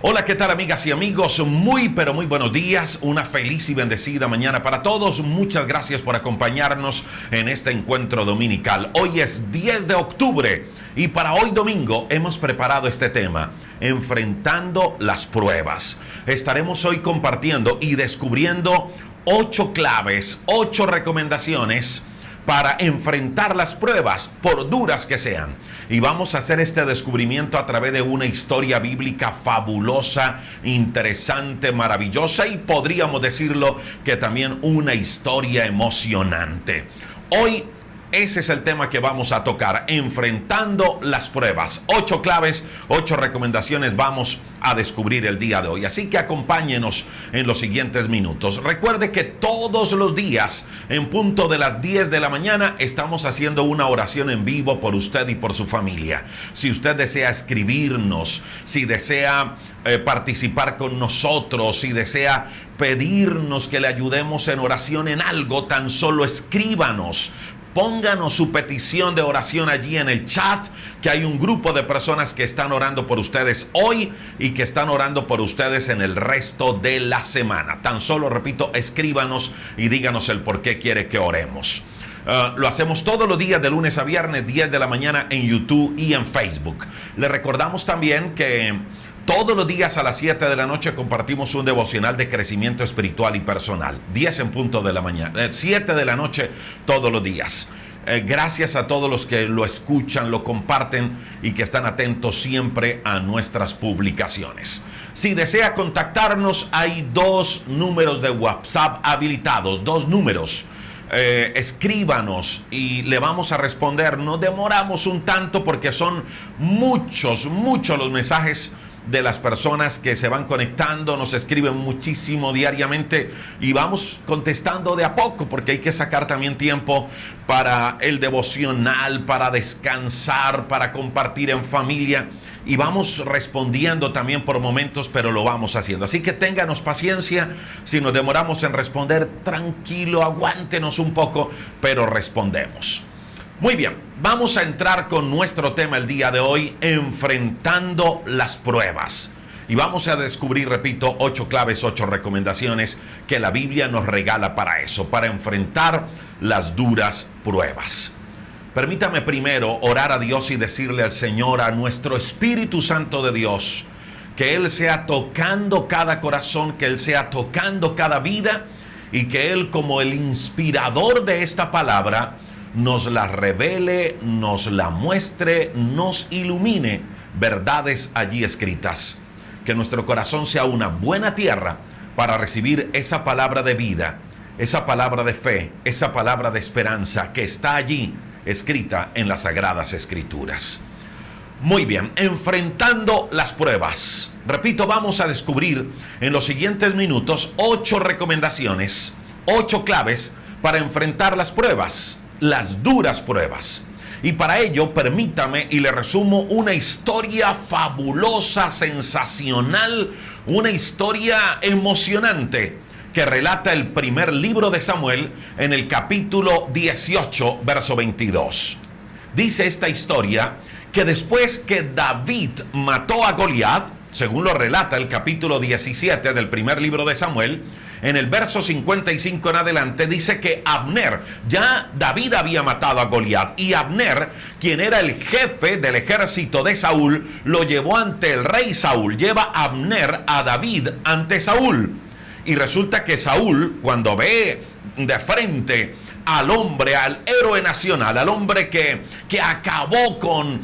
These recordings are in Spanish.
Hola, ¿qué tal, amigas y amigos? Muy, pero muy buenos días. Una feliz y bendecida mañana para todos. Muchas gracias por acompañarnos en este encuentro dominical. Hoy es 10 de octubre y para hoy domingo hemos preparado este tema: enfrentando las pruebas. Estaremos hoy compartiendo y descubriendo 8 claves, 8 recomendaciones para enfrentar las pruebas, por duras que sean. Y vamos a hacer este descubrimiento a través de una historia bíblica fabulosa, interesante, maravillosa y podríamos decirlo que también una historia emocionante. Hoy ese es el tema que vamos a tocar: enfrentando las pruebas. 8 claves, 8 recomendaciones vamos a descubrir el día de hoy. Así que acompáñenos en los siguientes minutos. Recuerde que todos los días, en punto de las 10 de la mañana, estamos haciendo una oración en vivo por usted y por su familia. Si usted desea escribirnos, si desea participar con nosotros, si desea pedirnos que le ayudemos en oración en algo, tan solo escríbanos. Pónganos su petición de oración allí en el chat, que hay un grupo de personas que están orando por ustedes hoy y que están orando por ustedes en el resto de la semana. Tan solo, repito, escríbanos y díganos el por qué quiere que oremos. Lo hacemos todos los días de lunes a viernes, 10 de la mañana en YouTube y en Facebook. Le recordamos también que todos los días a las 7 de la noche compartimos un devocional de crecimiento espiritual y personal. 10 en punto de la mañana, 7 de la noche todos los días. Gracias a todos los que lo escuchan, lo comparten y que están atentos siempre a nuestras publicaciones. Si desea contactarnos, hay 2 números de WhatsApp habilitados, 2 números. Escríbanos y le vamos a responder. No demoramos un tanto porque son muchos los mensajes de las personas que se van conectando. Nos escriben muchísimo diariamente y vamos contestando de a poco, porque hay que sacar también tiempo para el devocional, para descansar, para compartir en familia, y vamos respondiendo también por momentos, pero lo vamos haciendo. Así que ténganos paciencia si nos demoramos en responder. Tranquilo, aguántenos un poco, pero respondemos. Muy bien, vamos a entrar con nuestro tema el día de hoy: enfrentando las pruebas. Y vamos a descubrir, repito, 8 claves, 8 recomendaciones que la Biblia nos regala para eso, para enfrentar las duras pruebas. Permítame primero orar a Dios y decirle al Señor, a nuestro Espíritu Santo de Dios, que Él sea tocando cada corazón, que Él sea tocando cada vida, y que Él, como el inspirador de esta palabra, nos la revele, nos la muestre, nos ilumine verdades allí escritas. Que nuestro corazón sea una buena tierra para recibir esa palabra de vida, esa palabra de fe, esa palabra de esperanza que está allí escrita en las Sagradas Escrituras. Muy bien, enfrentando las pruebas. Repito, vamos a descubrir en los siguientes minutos 8 recomendaciones, 8 claves para enfrentar las pruebas, las duras pruebas. Y para ello, permítame y le resumo una historia fabulosa, sensacional, una historia emocionante que relata el primer libro de Samuel en el capítulo 18, verso 22. Dice esta historia que después que David mató a Goliat, según lo relata el capítulo 17 del primer libro de Samuel, en el verso 55 en adelante, dice que Abner, ya David había matado a Goliat, y Abner, quien era el jefe del ejército de Saúl, lo llevó ante el rey Saúl. Lleva Abner a David ante Saúl. Y resulta que Saúl, cuando ve de frente al hombre, al héroe nacional, al hombre que acabó con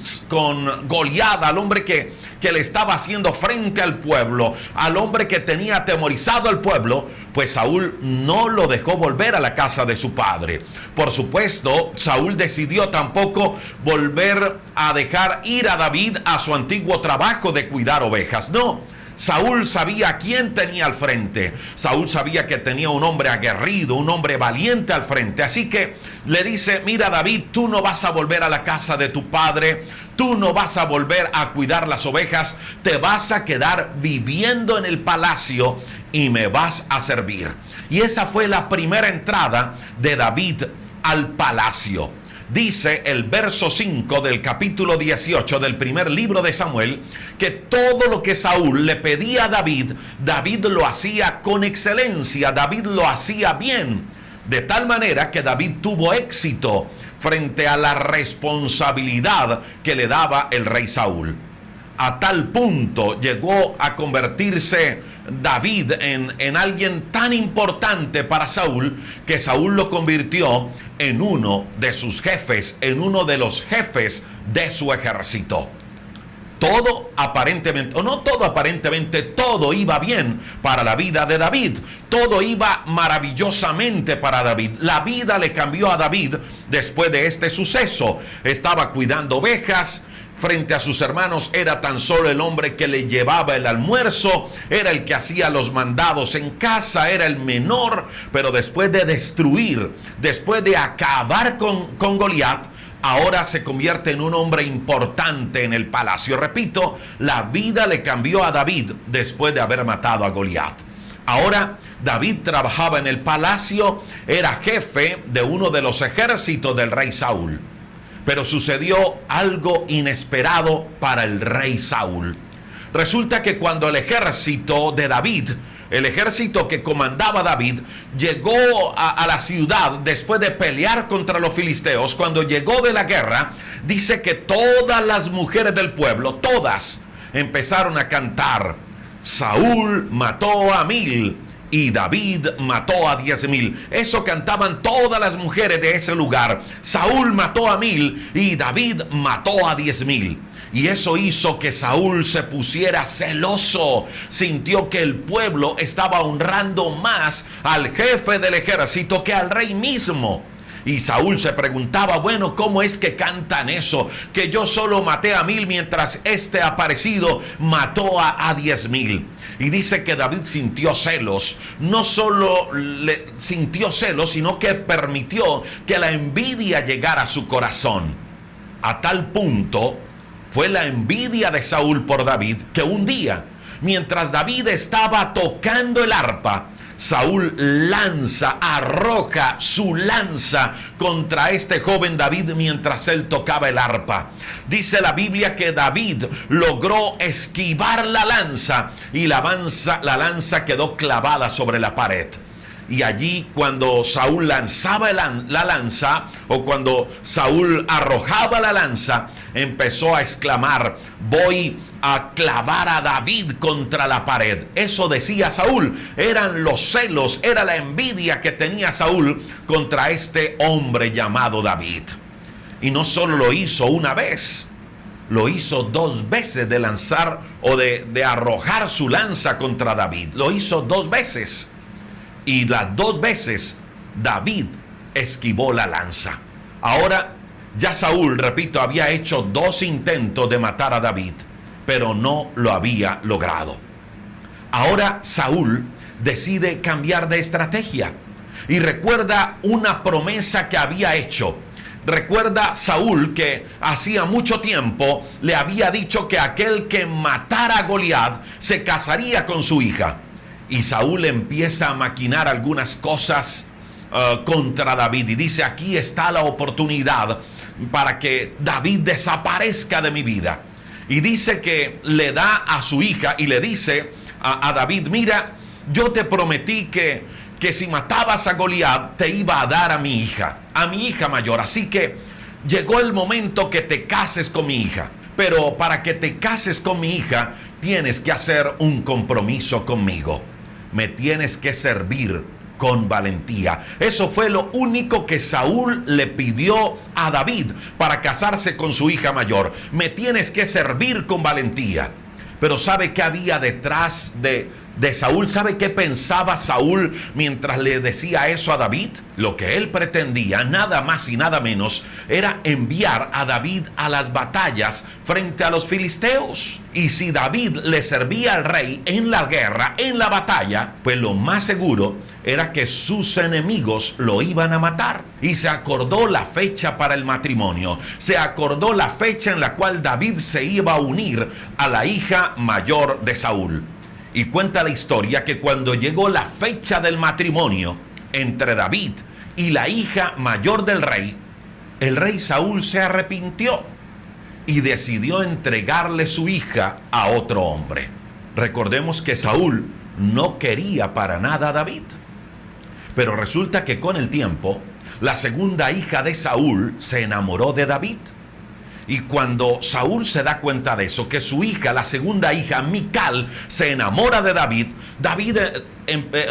Goliat, al hombre que le estaba haciendo frente al pueblo, al hombre que tenía atemorizado al pueblo, pues Saúl no lo dejó volver a la casa de su padre. Por supuesto, Saúl decidió tampoco volver a dejar ir a David a su antiguo trabajo de cuidar ovejas. No. Saúl sabía quién tenía al frente. Saúl sabía que tenía un hombre aguerrido, un hombre valiente al frente. Así que le dice: mira, David, tú no vas a volver a la casa de tu padre, tú no vas a volver a cuidar las ovejas, te vas a quedar viviendo en el palacio y me vas a servir. Y esa fue la primera entrada de David al palacio. Dice el verso 5 del capítulo 18 del primer libro de Samuel, que todo lo que Saúl le pedía a David, David lo hacía con excelencia, David lo hacía bien, de tal manera que David tuvo éxito frente a la responsabilidad que le daba el rey Saúl. A tal punto llegó a convertirse David en alguien tan importante para Saúl, que Saúl lo convirtió en uno de sus jefes, en uno de los jefes de su ejército. Todo aparentemente, o no todo aparentemente, todo iba bien para la vida de David. Todo iba maravillosamente para David. La vida le cambió a David después de este suceso. Estaba cuidando ovejas. Frente a sus hermanos era tan solo el hombre que le llevaba el almuerzo, era el que hacía los mandados en casa, era el menor. Pero después de destruir, después de acabar con Goliat, ahora se convierte en un hombre importante en el palacio. Repito, la vida le cambió a David después de haber matado a Goliat. Ahora David trabajaba en el palacio, era jefe de uno de los ejércitos del rey Saúl. Pero sucedió algo inesperado para el rey Saúl. Resulta que cuando el ejército de David, el ejército que comandaba David, llegó a la ciudad después de pelear contra los filisteos, cuando llegó de la guerra, dice que todas las mujeres del pueblo, todas, empezaron a cantar: Saúl mató a 1000 y David mató a 10,000. Eso cantaban todas las mujeres de ese lugar. Saúl mató a 1000 y David mató a 10,000. Y eso hizo que Saúl se pusiera celoso. Sintió que el pueblo estaba honrando más al jefe del ejército que al rey mismo. Y Saúl se preguntaba, bueno, ¿cómo es que cantan eso? Que yo solo maté a 1000 mientras este aparecido mató a 10,000. Y dice que David sintió celos. No solo sintió celos, sino que permitió que la envidia llegara a su corazón. A tal punto fue la envidia de Saúl por David, que un día, mientras David estaba tocando el arpa, Saúl arroja su lanza contra este joven David mientras él tocaba el arpa. Dice la Biblia que David logró esquivar la lanza y la lanza quedó clavada sobre la pared. Y allí, cuando Saúl lanzaba la lanza, o cuando Saúl arrojaba la lanza, empezó a exclamar: voy a clavar a David contra la pared. Eso decía Saúl. Eran los celos, era la envidia que tenía Saúl contra este hombre llamado David. Y no solo lo hizo una vez, lo hizo 2 veces, de lanzar o de arrojar su lanza contra David. Lo hizo 2 veces. Y las 2 veces David esquivó la lanza. Ahora ya Saúl, repito, había hecho 2 intentos de matar a David, pero no lo había logrado. Ahora Saúl decide cambiar de estrategia y recuerda una promesa que había hecho. Recuerda Saúl que hacía mucho tiempo le había dicho que aquel que matara a Goliat se casaría con su hija. Y Saúl empieza a maquinar algunas cosas contra David y dice: aquí está la oportunidad para que David desaparezca de mi vida. Y dice que le da a su hija y le dice a David: mira, yo te prometí que si matabas a Goliat te iba a dar a mi hija mayor, así que llegó el momento que te cases con mi hija. Pero para que te cases con mi hija tienes que hacer un compromiso conmigo. Me tienes que servir con valentía. Eso fue lo único que Saúl le pidió a David para casarse con su hija mayor. Me tienes que servir con valentía. Pero ¿sabe qué había detrás de Saúl? ¿Sabe qué pensaba Saúl mientras le decía eso a David? Lo que él pretendía, nada más y nada menos, era enviar a David a las batallas frente a los filisteos. Y si David le servía al rey en la guerra, en la batalla, pues lo más seguro era que sus enemigos lo iban a matar. Y se acordó la fecha para el matrimonio. Se acordó la fecha en la cual David se iba a unir a la hija mayor de Saúl. Y cuenta la historia que cuando llegó la fecha del matrimonio entre David y la hija mayor del rey, el rey Saúl se arrepintió y decidió entregarle su hija a otro hombre. Recordemos que Saúl no quería para nada a David. Pero resulta que con el tiempo, la segunda hija de Saúl se enamoró de David. Y cuando Saúl se da cuenta de eso, que su hija, la segunda hija, Mical, se enamora de David,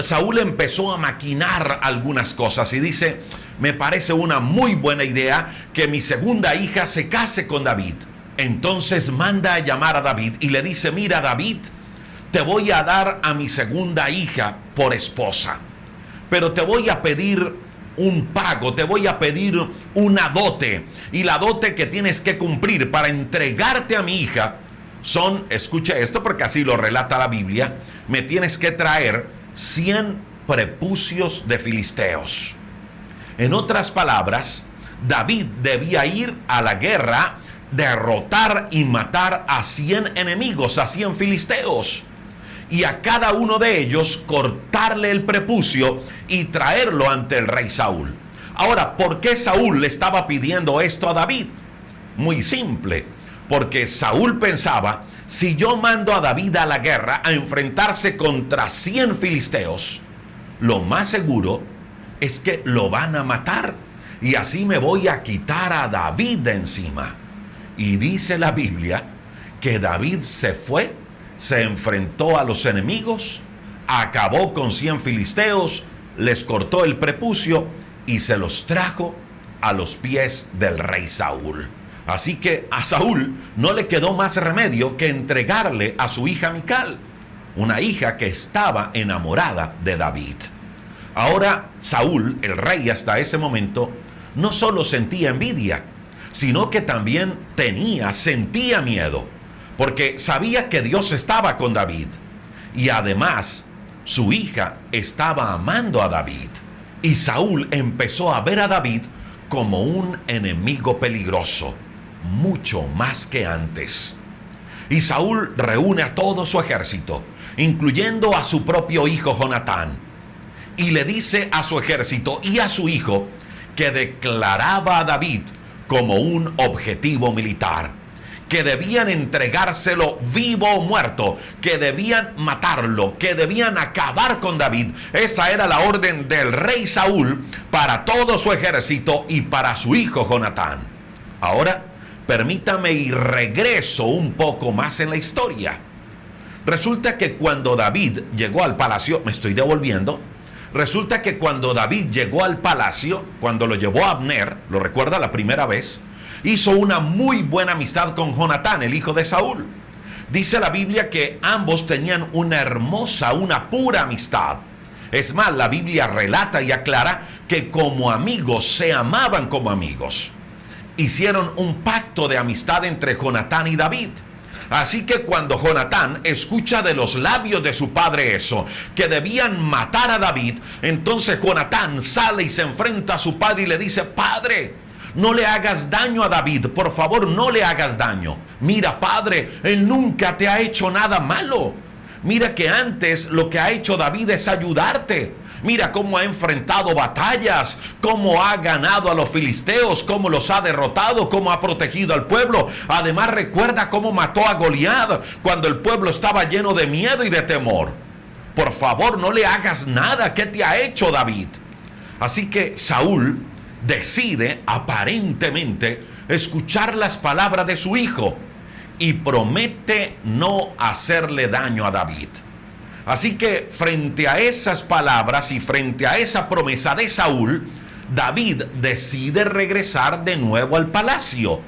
Saúl empezó a maquinar algunas cosas y dice: me parece una muy buena idea que mi segunda hija se case con David. Entonces manda a llamar a David y le dice: mira, David, te voy a dar a mi segunda hija por esposa, pero te voy a pedir un pago, te voy a pedir una dote, y la dote que tienes que cumplir para entregarte a mi hija son, escuche esto porque así lo relata la Biblia, me tienes que traer 100 prepucios de filisteos. En otras palabras, David debía ir a la guerra, derrotar y matar a 100 enemigos, a 100 filisteos, y a cada uno de ellos cortarle el prepucio y traerlo ante el rey Saúl. Ahora, ¿por qué Saúl le estaba pidiendo esto a David? Muy simple, porque Saúl pensaba: si yo mando a David a la guerra a enfrentarse contra 100 filisteos, lo más seguro es que lo van a matar, y así me voy a quitar a David de encima. Y dice la Biblia que David se fue, se enfrentó a los enemigos, acabó con 100 filisteos, les cortó el prepucio y se los trajo a los pies del rey Saúl. Así que a Saúl no le quedó más remedio que entregarle a su hija Mical, una hija que estaba enamorada de David. Ahora Saúl, el rey hasta ese momento, no solo sentía envidia, sino que también sentía miedo, porque sabía que Dios estaba con David, y además su hija estaba amando a David. Y Saúl empezó a ver a David como un enemigo peligroso, mucho más que antes. Y Saúl reúne a todo su ejército, incluyendo a su propio hijo Jonatán, y le dice a su ejército y a su hijo que declaraba a David como un objetivo militar, que debían entregárselo vivo o muerto, que debían matarlo, que debían acabar con David. Esa era la orden del rey Saúl para todo su ejército y para su hijo Jonatán. Ahora, permítame y regreso un poco más en la historia. Resulta que cuando David llegó al palacio, me estoy devolviendo, resulta que cuando David llegó al palacio, cuando lo llevó a Abner, lo recuerda la primera vez, hizo una muy buena amistad con Jonatán, el hijo de Saúl. Dice la Biblia que ambos tenían una hermosa, una pura amistad. Es más, la Biblia relata y aclara que como amigos se amaban como amigos. Hicieron un pacto de amistad entre Jonatán y David. Así que cuando Jonatán escucha de los labios de su padre eso, que debían matar a David, entonces Jonatán sale y se enfrenta a su padre y le dice: padre, no le hagas daño a David, por favor, no le hagas daño. Mira, padre, él nunca te ha hecho nada malo. Mira que antes lo que ha hecho David es ayudarte. Mira cómo ha enfrentado batallas, cómo ha ganado a los filisteos, cómo los ha derrotado, cómo ha protegido al pueblo. Además, recuerda cómo mató a Goliat cuando el pueblo estaba lleno de miedo y de temor. Por favor, no le hagas nada. ¿Qué te ha hecho David? Así que Saúl decide aparentemente escuchar las palabras de su hijo y promete no hacerle daño a David. Así que frente a esas palabras y frente a esa promesa de Saúl, David decide regresar de nuevo al palacio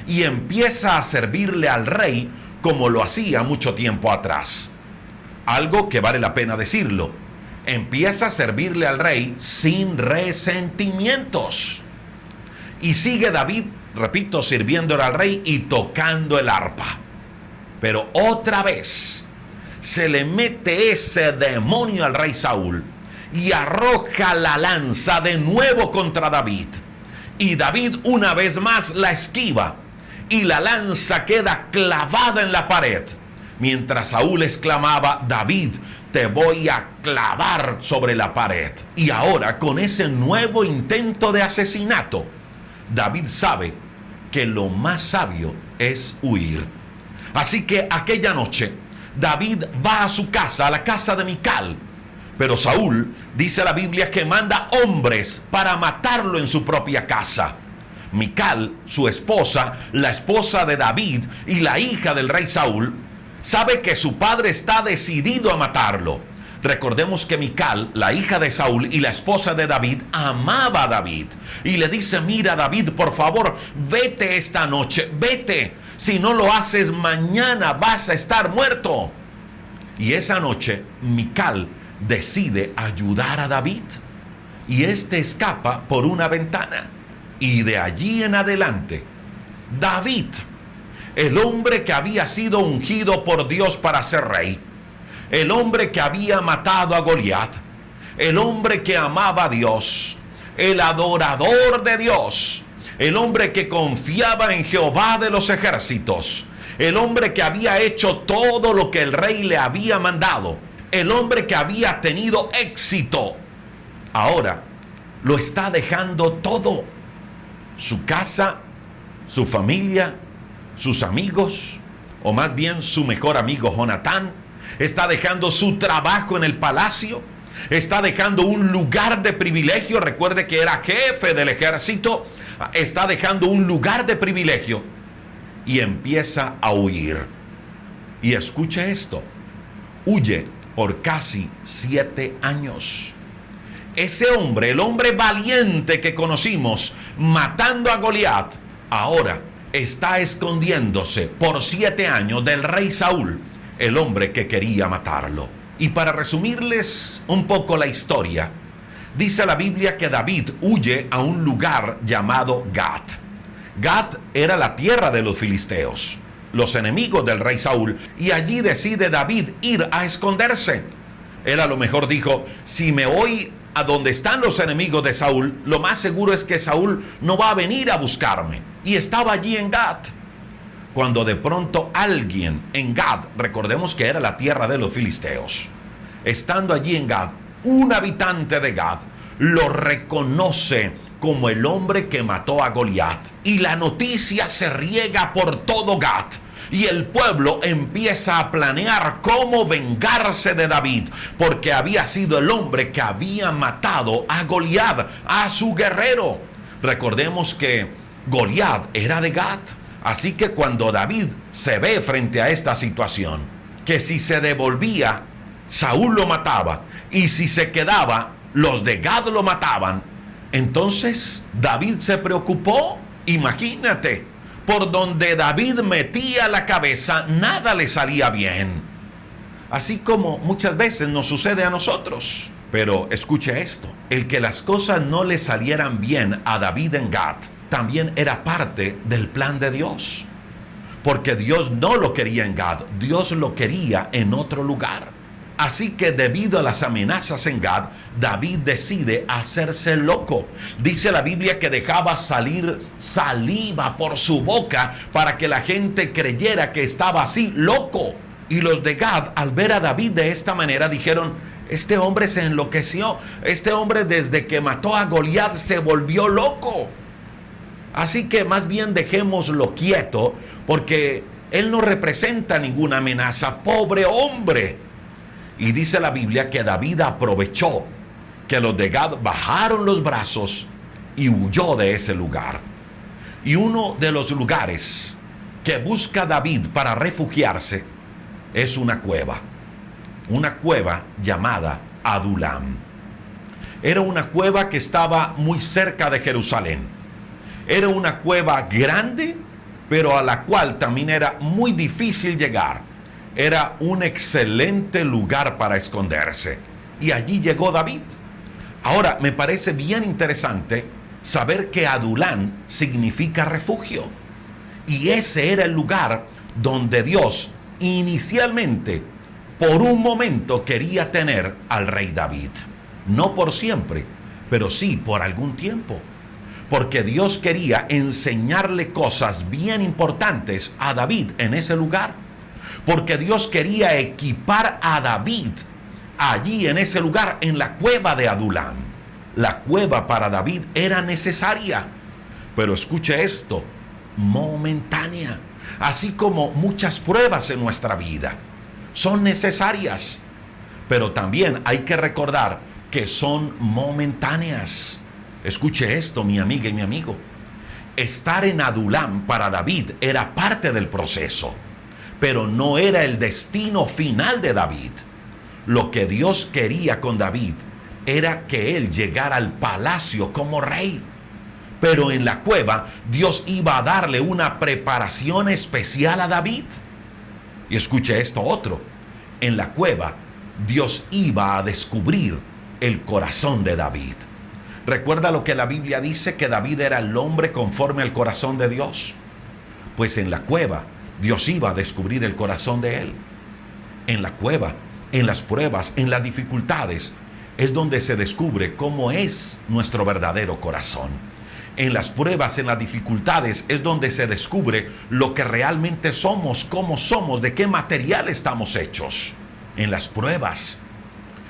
y empieza a servirle al rey como lo hacía mucho tiempo atrás. Algo que vale la pena decirlo: empieza a servirle al rey sin resentimientos. Y sigue David, repito, sirviéndole al rey y tocando el arpa. Pero otra vez se le mete ese demonio al rey Saúl y arroja la lanza de nuevo contra David. Y David una vez más la esquiva y la lanza queda clavada en la pared. Mientras Saúl exclamaba: David, te voy a clavar sobre la pared. Y ahora, con ese nuevo intento de asesinato, David sabe que lo más sabio es huir. Así que aquella noche David va a su casa, a la casa de Mical. Pero Saúl, dice la Biblia, que manda hombres para matarlo en su propia casa. Mical, su esposa, la esposa de David y la hija del rey Saúl, sabe que su padre está decidido a matarlo. Recordemos que Mical, la hija de Saúl y la esposa de David, amaba a David. Y le dice: mira, David, por favor, vete esta noche, vete. Si no lo haces, mañana vas a estar muerto. Y esa noche, Mical decide ayudar a David. Y este escapa por una ventana. Y de allí en adelante, David, el hombre que había sido ungido por Dios para ser rey, el hombre que había matado a Goliat, el hombre que amaba a Dios, el adorador de Dios, el hombre que confiaba en Jehová de los ejércitos, el hombre que había hecho todo lo que el rey le había mandado, el hombre que había tenido éxito, ahora lo está dejando todo: su casa, su familia, sus amigos, o más bien su mejor amigo Jonatán. Está dejando su trabajo en el palacio, está dejando un lugar de privilegio. Recuerde que era jefe del ejército. Está dejando un lugar de privilegio y empieza a huir. Y escuche esto: huye por casi 7 años. Ese hombre, el hombre valiente que conocimos matando a Goliat, ahora está escondiéndose por 7 años del rey Saúl, el hombre que quería matarlo. Y para resumirles un poco la historia, dice la Biblia que David huye a un lugar llamado Gat. Gat era la tierra de los filisteos, los enemigos del rey Saúl, y allí decide David ir a esconderse. Él a lo mejor dijo: si me voy a donde están los enemigos de Saúl, lo más seguro es que Saúl no va a venir a buscarme. Y estaba allí en Gat, cuando de pronto alguien en Gat, recordemos que era la tierra de los filisteos, estando allí en Gat, un habitante de Gat lo reconoce como el hombre que mató a Goliat. Y la noticia se riega por todo Gat. Y el pueblo empieza a planear cómo vengarse de David, porque había sido el hombre que había matado a Goliat, a su guerrero. Recordemos que Goliat era de Gat. Así que cuando David se ve frente a esta situación, que si se devolvía, Saúl lo mataba, y si se quedaba, los de Gad lo mataban, entonces David se preocupó. Imagínate, por donde David metía la cabeza, nada le salía bien. Así como muchas veces nos sucede a nosotros. Pero escuche esto: el que las cosas no le salieran bien a David en Gad también era parte del plan de Dios, porque Dios no lo quería en Gad, Dios lo quería en otro lugar. Así que debido a las amenazas en Gad, David decide hacerse loco. Dice la Biblia que dejaba salir saliva por su boca para que la gente creyera que estaba así, loco. Y los de Gad, al ver a David de esta manera, dijeron: este hombre se enloqueció, este hombre desde que mató a Goliat se volvió loco. Así que más bien dejémoslo quieto, porque él no representa ninguna amenaza, pobre hombre. Y dice la Biblia que David aprovechó que los de Gad bajaron los brazos y huyó de ese lugar. Y uno de los lugares que busca David para refugiarse es una cueva llamada Adulam. Era una cueva que estaba muy cerca de Jerusalén. Era una cueva grande, pero a la cual también era muy difícil llegar. Era un excelente lugar para esconderse. Y allí llegó David. Ahora, me parece bien interesante saber que Adulam significa refugio. Y ese era el lugar donde Dios inicialmente, por un momento, quería tener al rey David. No por siempre, pero sí por algún tiempo. Porque Dios quería enseñarle cosas bien importantes a David en ese lugar. Porque Dios quería equipar a David allí en ese lugar, en la cueva de Adulam. La cueva para David era necesaria, Pero escuche esto, momentánea. Así como muchas pruebas en nuestra vida son necesarias, pero también hay que recordar que son momentáneas. Escuche esto, mi amiga y mi amigo. Estar en Adulam para David era parte del proceso, pero no era el destino final de David. Lo que Dios quería con David era que él llegara al palacio como rey. Pero en la cueva Dios iba a darle una preparación especial a David. Y escuche esto otro. En la cueva Dios iba a descubrir el corazón de David. ¿Recuerda lo que la Biblia dice? Que David era el hombre conforme al corazón de Dios. Pues en la cueva Dios iba a descubrir el corazón de él. En la cueva, en las pruebas, en las dificultades, es donde se descubre cómo es nuestro verdadero corazón. En las pruebas, en las dificultades, es donde se descubre lo que realmente somos, cómo somos, de qué material estamos hechos. En las pruebas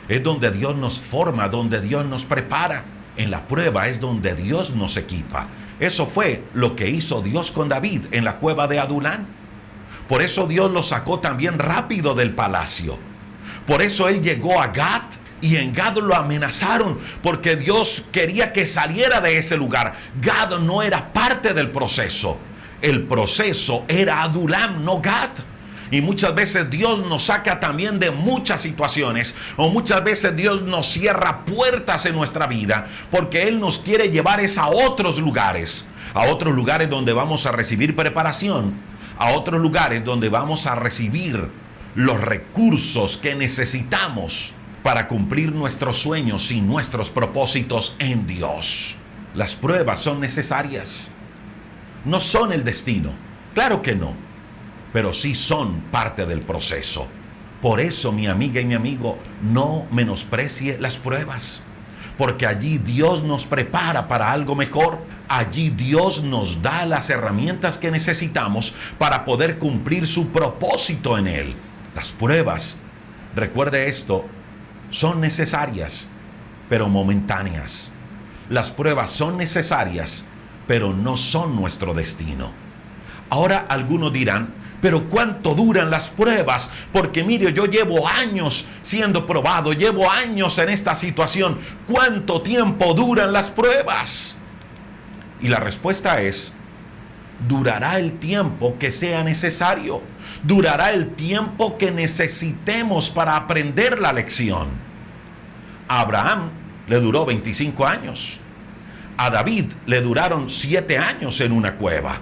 es donde Dios nos forma, donde Dios nos prepara. En la prueba es donde Dios nos equipa. Eso fue lo que hizo Dios con David en la cueva de Adulán. Por eso Dios lo sacó también rápido del palacio. Por eso él llegó a Gat. Y en Gad lo amenazaron porque Dios quería que saliera de ese lugar. Gad no era parte del proceso. El proceso era Adulam, no Gad. Y muchas veces Dios nos saca también de muchas situaciones. O muchas veces Dios nos cierra puertas en nuestra vida porque Él nos quiere llevar a otros lugares. A otros lugares donde vamos a recibir preparación. A otros lugares donde vamos a recibir los recursos que necesitamos para cumplir nuestros sueños y nuestros propósitos en Dios. Las pruebas son necesarias. No son el destino, claro que no, pero sí son parte del proceso. Por eso, mi amiga y mi amigo, no menosprecie las pruebas, porque allí Dios nos prepara para algo mejor. Allí Dios nos da las herramientas que necesitamos para poder cumplir su propósito en Él. Las pruebas, recuerde esto, son necesarias, pero momentáneas. Las pruebas son necesarias, pero no son nuestro destino. Ahora algunos dirán, pero ¿cuánto duran las pruebas? Porque mire, yo llevo años siendo probado, llevo años en esta situación. ¿Cuánto tiempo duran las pruebas? Y la respuesta es, durará el tiempo que sea necesario. Durará el tiempo que necesitemos para aprender la lección. A Abraham le duró 25 años. A David le duraron 7 años en una cueva.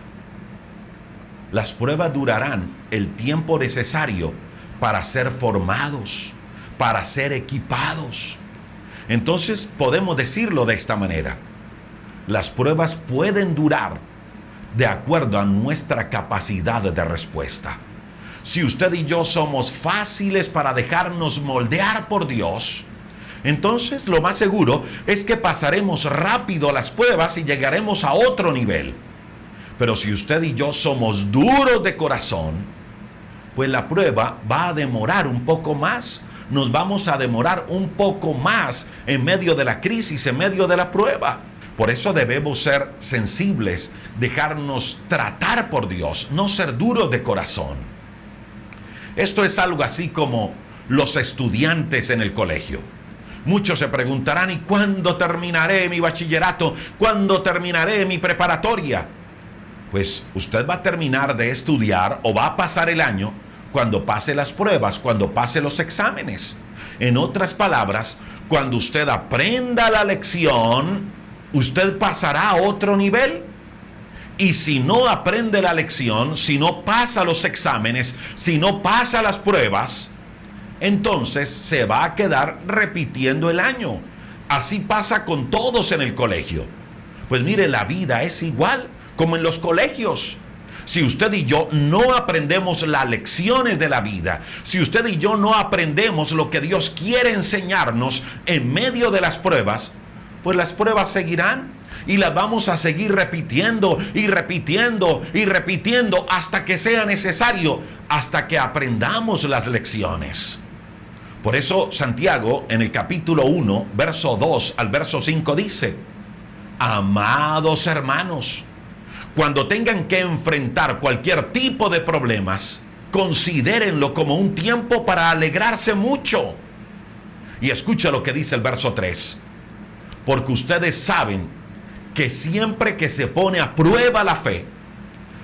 Las pruebas durarán el tiempo necesario para ser formados, para ser equipados. Entonces podemos decirlo de esta manera. Las pruebas pueden durar de acuerdo a nuestra capacidad de respuesta. Si usted y yo somos fáciles para dejarnos moldear por Dios, entonces lo más seguro es que pasaremos rápido las pruebas y llegaremos a otro nivel. Pero si usted y yo somos duros de corazón, pues la prueba va a demorar un poco más. Nos vamos a demorar un poco más en medio de la crisis, en medio de la prueba. Por eso debemos ser sensibles, dejarnos tratar por Dios, no ser duros de corazón. Esto es algo así como los estudiantes en el colegio. Muchos se preguntarán, ¿y cuándo terminaré mi bachillerato? ¿Cuándo terminaré mi preparatoria? Pues usted va a terminar de estudiar o va a pasar el año cuando pase las pruebas, cuando pase los exámenes. En otras palabras, cuando usted aprenda la lección, usted pasará a otro nivel. Y si no aprende la lección, si no pasa los exámenes, si no pasa las pruebas, entonces se va a quedar repitiendo el año. Así pasa con todos en el colegio. Pues mire, la vida es igual como en los colegios. Si usted y yo no aprendemos las lecciones de la vida, si usted y yo no aprendemos lo que Dios quiere enseñarnos en medio de las pruebas, pues las pruebas seguirán. Y las vamos a seguir repitiendo y repitiendo y repitiendo hasta que sea necesario, hasta que aprendamos las lecciones. Por eso Santiago en el capítulo 1, verso 2 al verso 5 dice: amados hermanos, Cuando tengan que enfrentar cualquier tipo de problemas, considérenlo como un tiempo para alegrarse mucho. Y escucha lo que dice el verso 3. Porque ustedes saben que siempre que se pone a prueba la fe,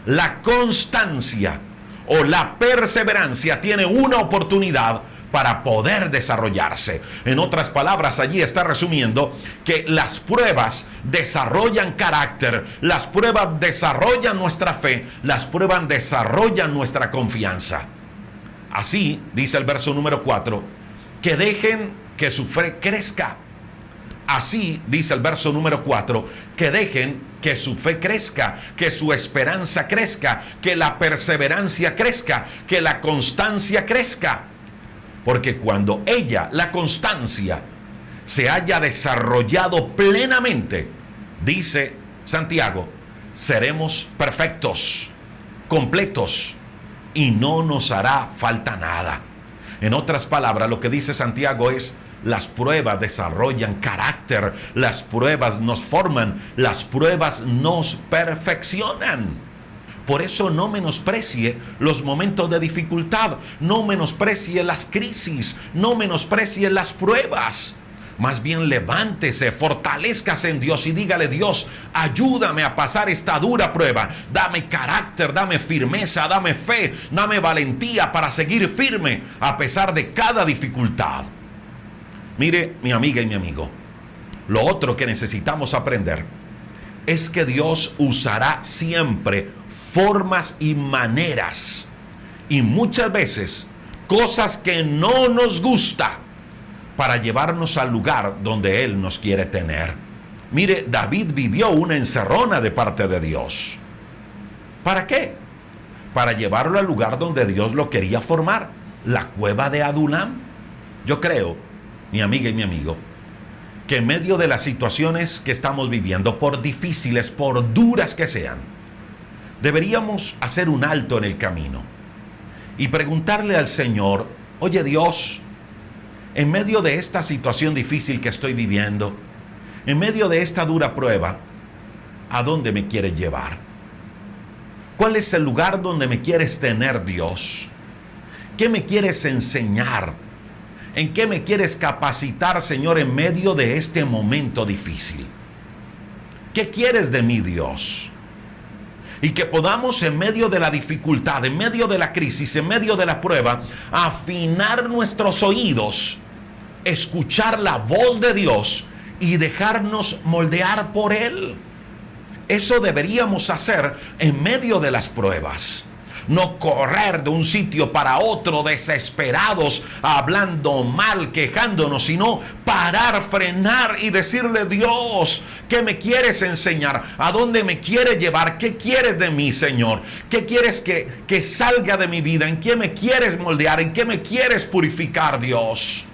la constancia o la perseverancia tiene una oportunidad para poder desarrollarse. En otras palabras, allí está resumiendo que las pruebas desarrollan carácter, las pruebas desarrollan nuestra fe, las pruebas desarrollan nuestra confianza. Así, dice el verso número 4, que dejen que su fe crezca. Así, dice el verso número 4, que dejen que su fe crezca, que su esperanza crezca, que la perseverancia crezca, que la constancia crezca. Porque cuando la constancia, se haya desarrollado plenamente, dice Santiago, seremos perfectos, completos, y no nos hará falta nada. En otras palabras, lo que dice Santiago es: las pruebas desarrollan carácter, las pruebas nos forman, las pruebas nos perfeccionan. Por eso no menosprecie los momentos de dificultad, no menosprecie las crisis, no menosprecie las pruebas. Más bien levántese, fortalézcase en Dios y dígale: Dios, ayúdame a pasar esta dura prueba. Dame carácter, dame firmeza, dame fe, dame valentía para seguir firme a pesar de cada dificultad. Mire, mi amiga y mi amigo, lo otro que necesitamos aprender es que Dios usará siempre formas y maneras, y muchas veces cosas que no nos gusta, para llevarnos al lugar donde Él nos quiere tener. Mire, David vivió una encerrona de parte de Dios. ¿Para qué? Para llevarlo al lugar donde Dios lo quería formar, la cueva de Adulam. Yo creo, mi amiga y mi amigo, que en medio de las situaciones que estamos viviendo, por difíciles, por duras que sean, deberíamos hacer un alto en el camino y preguntarle al Señor: oye Dios, en medio de esta situación difícil que estoy viviendo, en medio de esta dura prueba, ¿a dónde me quieres llevar? ¿Cuál es el lugar donde me quieres tener, Dios? ¿Qué me quieres enseñar? ¿En qué me quieres capacitar, Señor, en medio de este momento difícil? ¿Qué quieres de mí, Dios? Y que podamos, en medio de la dificultad, en medio de la crisis, en medio de la prueba, afinar nuestros oídos, escuchar la voz de Dios y dejarnos moldear por Él. Eso deberíamos hacer en medio de las pruebas. No correr de un sitio para otro desesperados, hablando mal, quejándonos, sino parar, frenar y decirle: Dios, ¿qué me quieres enseñar? ¿A dónde me quieres llevar? ¿Qué quieres de mí, Señor? ¿Qué quieres que salga de mi vida? ¿En qué me quieres moldear? ¿En qué me quieres purificar, Dios?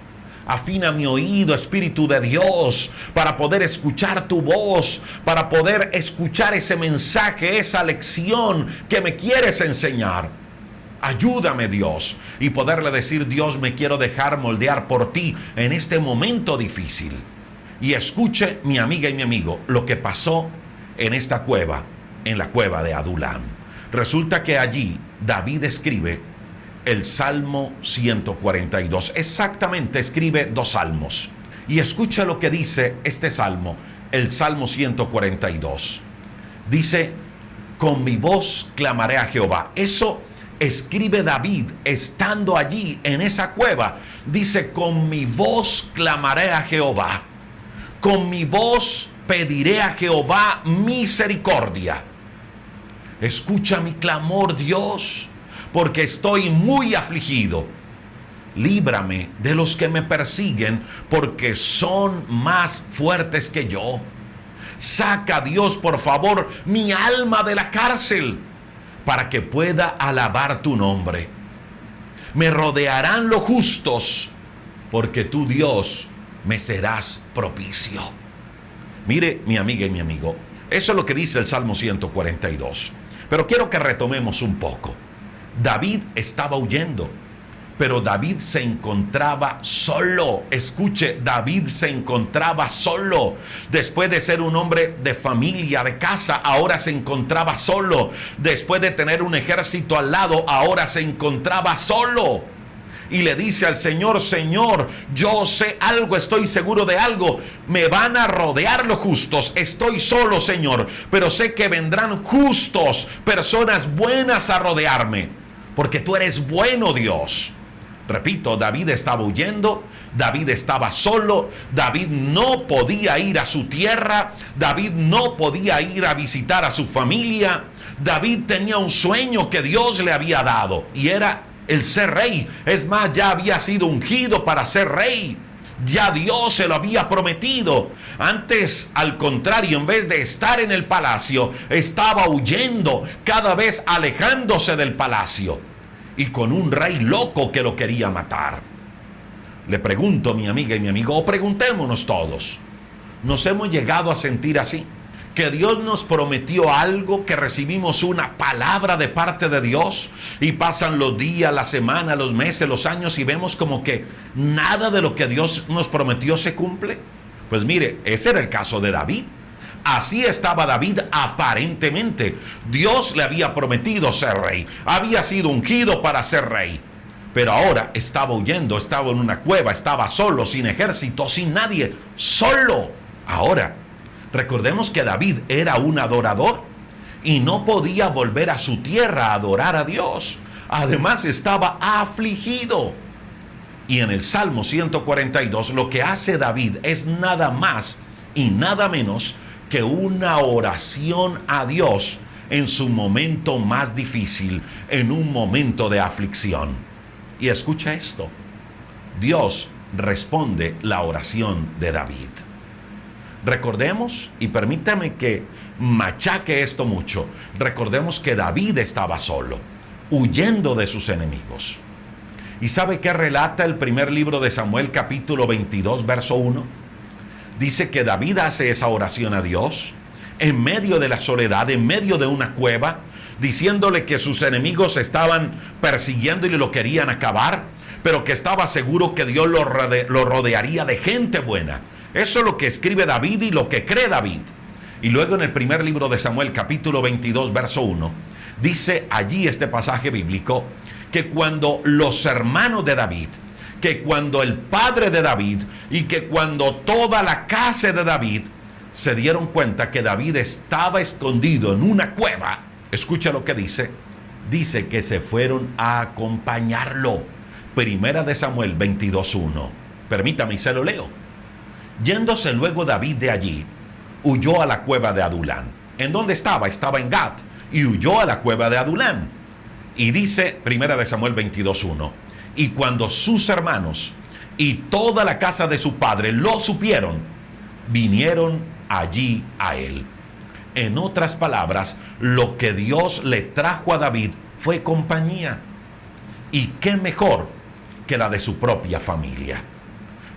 Afina mi oído, Espíritu de Dios, para poder escuchar tu voz, para poder escuchar ese mensaje, esa lección que me quieres enseñar. Ayúdame, Dios, y poderle decir: Dios, me quiero dejar moldear por ti en este momento difícil. Y escuche, mi amiga y mi amigo, lo que pasó en esta cueva, en la cueva de Adulam. Resulta que allí David escribe el Salmo 142. Exactamente, escribe 2 salmos. Y escucha lo que dice este salmo, el Salmo 142. Dice: con mi voz clamaré a Jehová. Eso escribe David estando allí en esa cueva. Dice: con mi voz clamaré a Jehová. Con mi voz pediré a Jehová misericordia. Escucha mi clamor, Dios, porque estoy muy afligido. Líbrame de los que me persiguen, porque son más fuertes que yo. Saca, Dios, por favor, mi alma de la cárcel, para que pueda alabar tu nombre. Me rodearán los justos, porque tú, Dios, me serás propicio. Mire, mi amiga y mi amigo, eso es lo que dice el Salmo 142. Pero quiero que retomemos un poco. David estaba huyendo. Pero David se encontraba solo. Escuche, David se encontraba solo. Después de ser un hombre de familia, de casa, ahora se encontraba solo. Después de tener un ejército al lado, ahora se encontraba solo. Y le dice al Señor: Señor, yo sé algo, estoy seguro de algo. Me van a rodear los justos. Estoy solo, Señor, pero sé que vendrán justos, personas buenas a rodearme, porque tú eres bueno, Dios. Repito, David estaba huyendo, David estaba solo, David no podía ir a su tierra, David no podía ir a visitar a su familia. David tenía un sueño que Dios le había dado y era el ser rey. Es más, ya había sido ungido para ser rey. Ya Dios se lo había prometido. Antes, al contrario, en vez de estar en el palacio, estaba huyendo, cada vez alejándose del palacio. Y con un rey loco que lo quería matar. Le pregunto, mi amiga y mi amigo, o preguntémonos todos, ¿nos hemos llegado a sentir así? Que Dios nos prometió algo, que recibimos una palabra de parte de Dios y pasan los días, la semana, los meses, los años y vemos como que nada de lo que Dios nos prometió se cumple. Pues mire, ese era el caso de David. Así estaba David aparentemente. Dios le había prometido ser rey. Había sido ungido para ser rey. Pero ahora estaba huyendo, estaba en una cueva, estaba solo, sin ejército, sin nadie, solo. Ahora, recordemos que David era un adorador y no podía volver a su tierra a adorar a Dios. Además, estaba afligido. Y en el Salmo 142, lo que hace David es nada más y nada menos que una oración a Dios en su momento más difícil, en un momento de aflicción. Y escucha esto: Dios responde la oración de David. Recordemos, y permítame que machaque esto mucho, recordemos que David estaba solo, huyendo de sus enemigos. ¿Y sabe qué relata el primer libro de Samuel, capítulo 22, verso 1? Dice que David hace esa oración a Dios en medio de la soledad, en medio de una cueva, diciéndole que sus enemigos estaban persiguiendo y lo querían acabar, pero que estaba seguro que Dios lo rodearía de gente buena. Eso es lo que escribe David y lo que cree David. Y luego en el primer libro de Samuel, capítulo 22, verso 1, dice allí este pasaje bíblico que cuando los hermanos de David, que cuando el padre de David y que cuando toda la casa de David se dieron cuenta que David estaba escondido en una cueva, escucha lo que dice que se fueron a acompañarlo. Primera de Samuel 22:1. Permítame y se lo leo. Yéndose luego David de allí, huyó a la cueva de Adulán. ¿En dónde estaba? Estaba en Gat y huyó a la cueva de Adulán. Y dice Primera de Samuel 22:1. Y cuando sus hermanos y toda la casa de su padre lo supieron, vinieron allí a él. En otras palabras, lo que Dios le trajo a David fue compañía. Y qué mejor que la de su propia familia.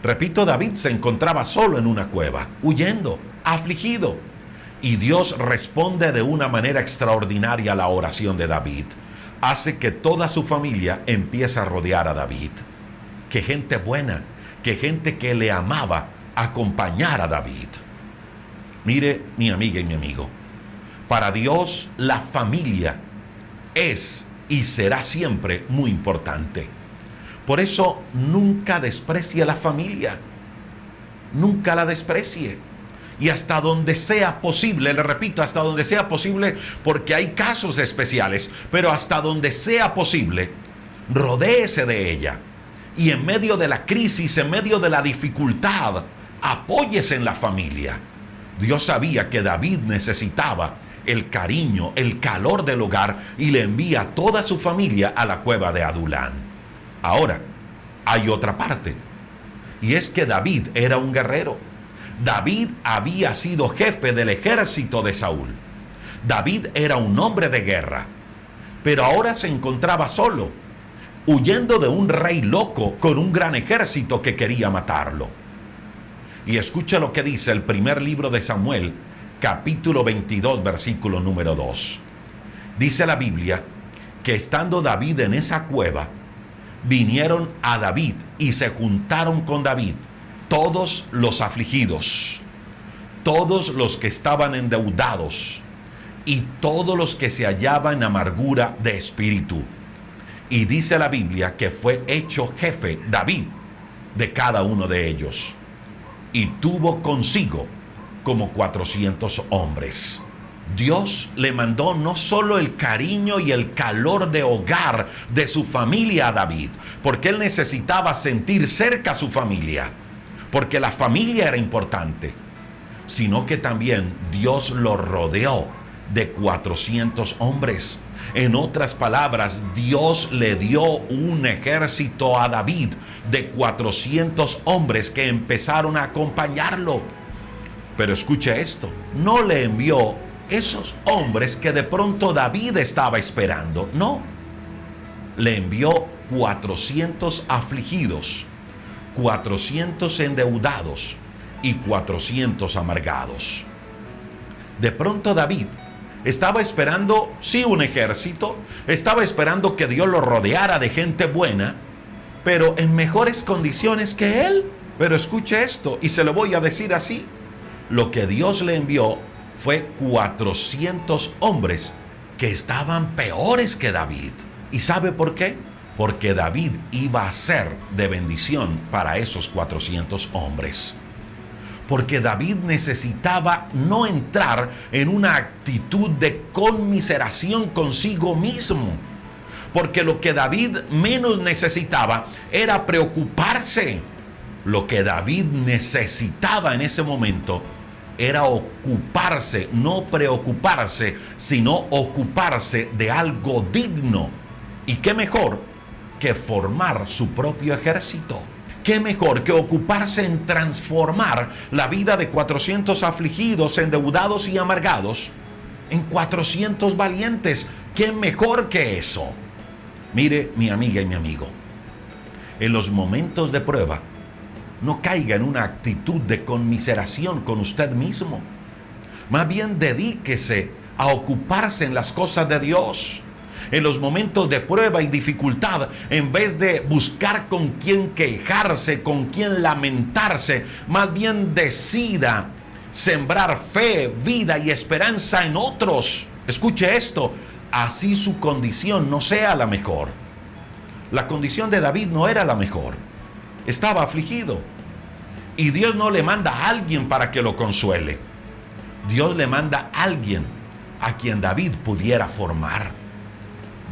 Repito, David se encontraba solo en una cueva, huyendo, afligido. Y Dios responde de una manera extraordinaria a la oración de David. Hace que toda su familia empiece a rodear a David. Que gente buena, que gente que le amaba, acompañara a David. Mire, mi amiga y mi amigo, para Dios la familia es y será siempre muy importante. Por eso nunca desprecie la familia. Nunca la desprecie. Y hasta donde sea posible, le repito, hasta donde sea posible, porque hay casos especiales, pero hasta donde sea posible, rodéese de ella. Y en medio de la crisis, en medio de la dificultad, apóyese en la familia. Dios sabía que David necesitaba el cariño, el calor del hogar, y le envía a toda su familia a la cueva de Adulán. Ahora, hay otra parte, y es que David era un guerrero. David había sido jefe del ejército de Saúl. David era un hombre de guerra, pero ahora se encontraba solo, huyendo de un rey loco con un gran ejército que quería matarlo. Y escucha lo que dice el primer libro de Samuel, capítulo 22, versículo número 2. Dice la Biblia que estando David en esa cueva, vinieron a David y se juntaron con David todos los afligidos, todos los que estaban endeudados y todos los que se hallaban en amargura de espíritu. Y dice la Biblia que fue hecho jefe David de cada uno de ellos, y tuvo consigo como 400 hombres. Dios le mandó no solo el cariño y el calor de hogar de su familia a David, porque él necesitaba sentir cerca a su familia, porque la familia era importante, sino que también Dios lo rodeó de 400 hombres. En otras palabras, Dios le dio un ejército a David de 400 hombres que empezaron a acompañarlo. Pero escuche esto, no le envió esos hombres que de pronto David estaba esperando, no. Le envió 400 afligidos, 400 endeudados y 400 amargados. De pronto David estaba esperando, sí, un ejército, estaba esperando que Dios lo rodeara de gente buena, pero en mejores condiciones que él. Pero escuche esto, y se lo voy a decir así: lo que Dios le envió fue 400 hombres que estaban peores que David. ¿Y sabe por qué? Porque David iba a ser de bendición para esos 400 hombres. Porque David necesitaba no entrar en una actitud de conmiseración consigo mismo. Porque lo que David menos necesitaba era preocuparse. Lo que David necesitaba en ese momento era ocuparse, no preocuparse, sino ocuparse de algo digno. ¿Y qué mejor que formar su propio ejército? ¿Qué mejor que ocuparse en transformar la vida de 400 afligidos, endeudados y amargados en 400 valientes? ¿Qué mejor que eso? Mire, mi amiga y mi amigo, en los momentos de prueba, no caiga en una actitud de conmiseración con usted mismo. Más bien dedíquese a ocuparse en las cosas de Dios. En los momentos de prueba y dificultad, en vez de buscar con quién quejarse, con quién lamentarse, más bien decida sembrar fe, vida y esperanza en otros. Escuche esto, así su condición no sea la mejor. La condición de David no era la mejor. Estaba afligido. Y Dios no le manda a alguien para que lo consuele. Dios le manda a alguien a quien David pudiera formar.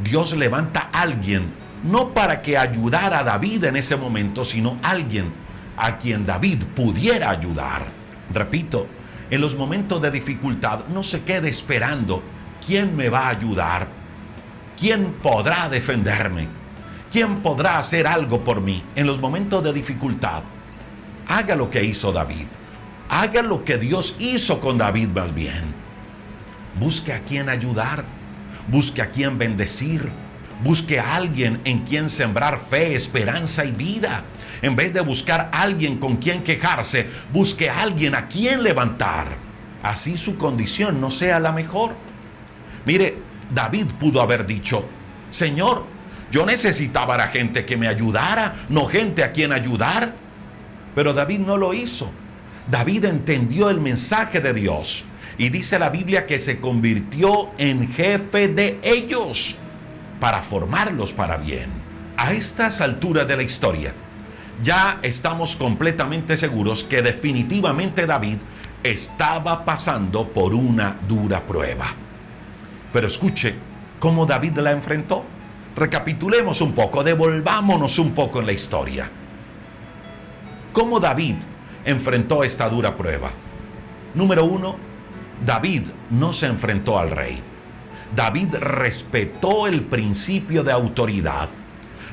Dios levanta a alguien no para que ayudara a David en ese momento, sino alguien a quien David pudiera ayudar. Repito, en los momentos de dificultad no se quede esperando quién me va a ayudar, quién podrá defenderme, quién podrá hacer algo por mí. En los momentos de dificultad, haga lo que hizo David. Haga lo que Dios hizo con David más bien. Busque a quien ayudar. Busque a quien bendecir. Busque a alguien en quien sembrar fe, esperanza y vida. En vez de buscar a alguien con quien quejarse, busque a alguien a quien levantar. Así su condición no sea la mejor. Mire, David pudo haber dicho: Señor, yo necesitaba a la gente que me ayudara, no gente a quien ayudar. Pero David no lo hizo. David entendió el mensaje de Dios. Y dice la Biblia que se convirtió en jefe de ellos para formarlos para bien. A estas alturas de la historia, ya estamos completamente seguros que definitivamente David estaba pasando por una dura prueba. Pero escuche cómo David la enfrentó. Recapitulemos un poco, devolvámonos un poco en la historia. ¿Cómo David enfrentó esta dura prueba? Número 1, David no se enfrentó al rey. David respetó el principio de autoridad.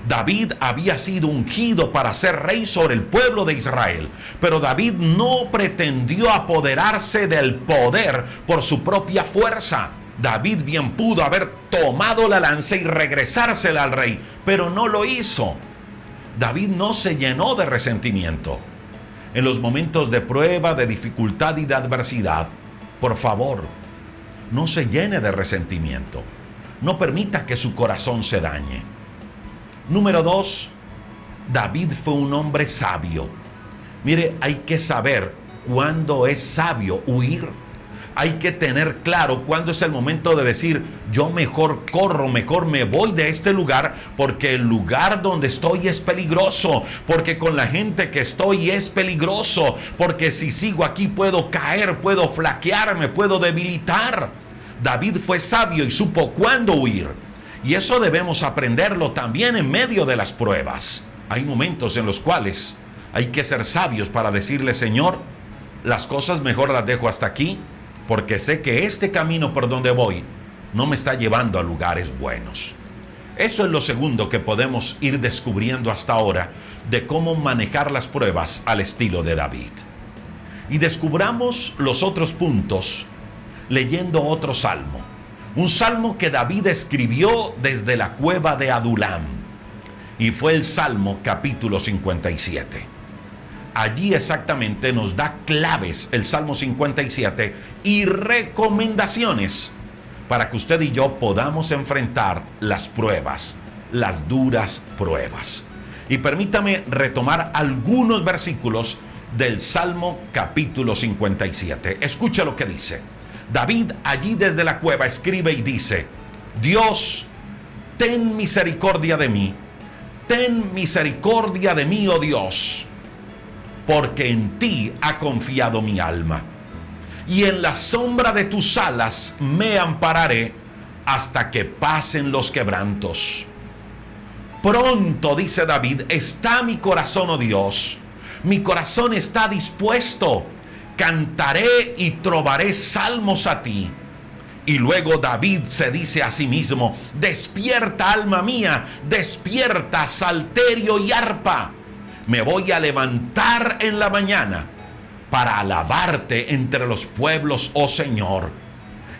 David había sido ungido para ser rey sobre el pueblo de Israel, pero David no pretendió apoderarse del poder por su propia fuerza. David bien pudo haber tomado la lanza y regresársela al rey, pero no lo hizo. David no se llenó de resentimiento. En los momentos de prueba, de dificultad y de adversidad, por favor, no se llene de resentimiento. No permita que su corazón se dañe. Número 2, David fue un hombre sabio. Mire, hay que saber cuándo es sabio huir. Hay que tener claro cuándo es el momento de decir, yo mejor corro, mejor me voy de este lugar, porque el lugar donde estoy es peligroso, porque con la gente que estoy es peligroso, porque si sigo aquí puedo caer, puedo flaquearme, puedo debilitar. David fue sabio y supo cuándo huir. Y eso debemos aprenderlo también en medio de las pruebas. Hay momentos en los cuales hay que ser sabios para decirle, Señor, las cosas mejor las dejo hasta aquí, porque sé que este camino por donde voy no me está llevando a lugares buenos. Eso es lo segundo que podemos ir descubriendo hasta ahora de cómo manejar las pruebas al estilo de David. Y descubramos los otros puntos leyendo otro salmo. Un salmo que David escribió desde la cueva de Adulam. Y fue el Salmo capítulo 57. Allí exactamente nos da claves el Salmo 57 y recomendaciones para que usted y yo podamos enfrentar las pruebas, las duras pruebas. Y permítame retomar algunos versículos del Salmo capítulo 57. Escucha lo que dice. David allí desde la cueva escribe y dice, Dios, ten misericordia de mí. Ten misericordia de mí, oh Dios, porque en ti ha confiado mi alma. Y en la sombra de tus alas me ampararé hasta que pasen los quebrantos. Pronto, dice David, está mi corazón, oh Dios. Mi corazón está dispuesto. Cantaré y trovaré salmos a ti. Y luego David se dice a sí mismo, despierta alma mía, despierta salterio y arpa. Me voy a levantar en la mañana para alabarte entre los pueblos, oh Señor.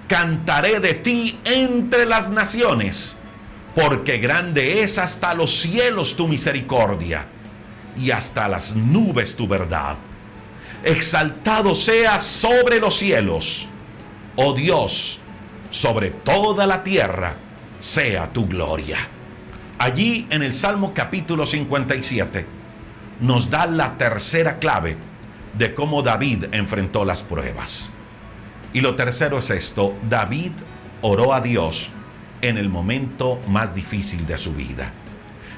Cantaré de ti entre las naciones, porque grande es hasta los cielos tu misericordia y hasta las nubes tu verdad. Exaltado seas sobre los cielos, oh Dios, sobre toda la tierra sea tu gloria. Allí en el Salmo capítulo 57 nos da la tercera clave de cómo David enfrentó las pruebas. Y lo tercero es esto: David oró a Dios en el momento más difícil de su vida.